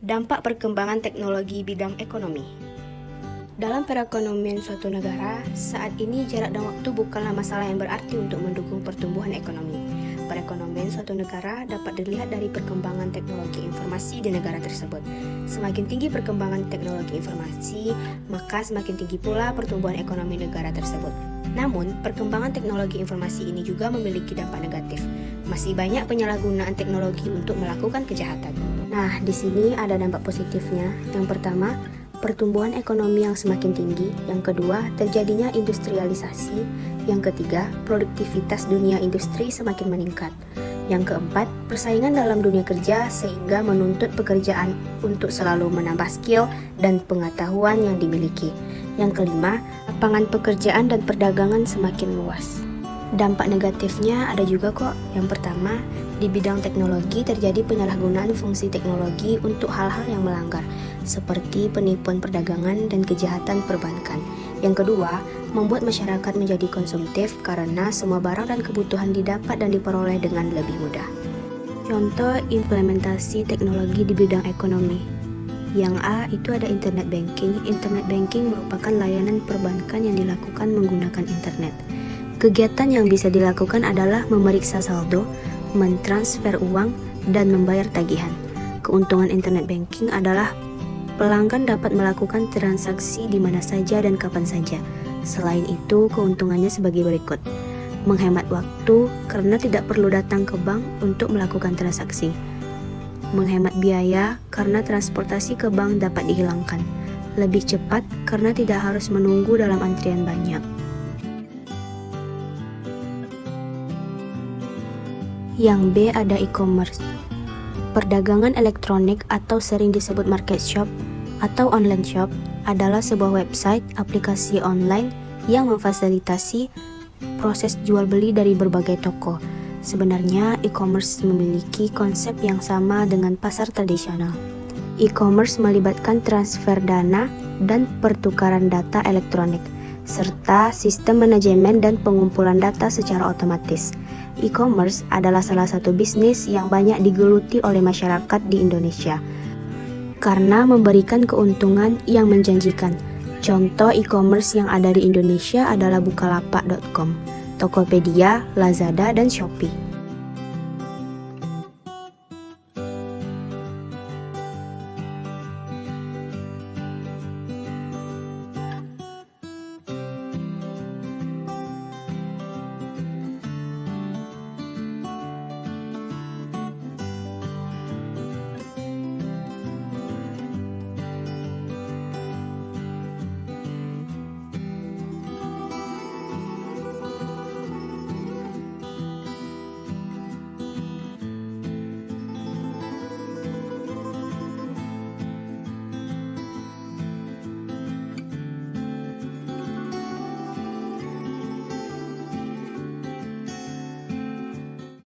Dampak perkembangan teknologi bidang ekonomi. Dalam perekonomian suatu negara, saat ini jarak dan waktu bukanlah masalah yang berarti untuk mendukung pertumbuhan ekonomi. Perekonomian suatu negara dapat dilihat dari perkembangan teknologi informasi di negara tersebut. Semakin tinggi perkembangan teknologi informasi, maka semakin tinggi pula pertumbuhan ekonomi negara tersebut. Namun, perkembangan teknologi informasi ini juga memiliki dampak negatif. Masih banyak penyalahgunaan teknologi untuk melakukan kejahatan. Nah, di sini ada dampak positifnya. Yang pertama, pertumbuhan ekonomi yang semakin tinggi. Yang kedua, terjadinya industrialisasi. Yang ketiga, produktivitas dunia industri semakin meningkat. Yang keempat, persaingan dalam dunia kerja sehingga menuntut pekerjaan untuk selalu menambah skill dan pengetahuan yang dimiliki. Yang kelima, lapangan pekerjaan dan perdagangan semakin luas. Dampak negatifnya ada juga kok. Yang pertama, di bidang teknologi terjadi penyalahgunaan fungsi teknologi untuk hal-hal yang melanggar, seperti penipuan perdagangan dan kejahatan perbankan. Yang kedua, membuat masyarakat menjadi konsumtif karena semua barang dan kebutuhan didapat dan diperoleh dengan lebih mudah. Contoh implementasi teknologi di bidang ekonomi. Yang A itu ada internet banking. Internet banking merupakan layanan perbankan yang dilakukan menggunakan internet. Kegiatan yang bisa dilakukan adalah memeriksa saldo, mentransfer uang, dan membayar tagihan. Keuntungan internet banking adalah pelanggan dapat melakukan transaksi di mana saja dan kapan saja. Selain itu, keuntungannya sebagai berikut. Menghemat waktu karena tidak perlu datang ke bank untuk melakukan transaksi. Menghemat biaya karena transportasi ke bank dapat dihilangkan. Lebih cepat karena tidak harus menunggu dalam antrian banyak. Yang B ada e-commerce. Perdagangan elektronik atau sering disebut market shop atau online shop adalah sebuah website aplikasi online yang memfasilitasi proses jual beli dari berbagai toko. Sebenarnya e-commerce memiliki konsep yang sama dengan pasar tradisional. E-commerce melibatkan transfer dana dan pertukaran data elektronik, serta sistem manajemen dan pengumpulan data secara otomatis. E-commerce adalah salah satu bisnis yang banyak digeluti oleh masyarakat di Indonesia karena memberikan keuntungan yang menjanjikan. Contoh e-commerce yang ada di Indonesia adalah bukalapak.com, Tokopedia, Lazada, dan Shopee.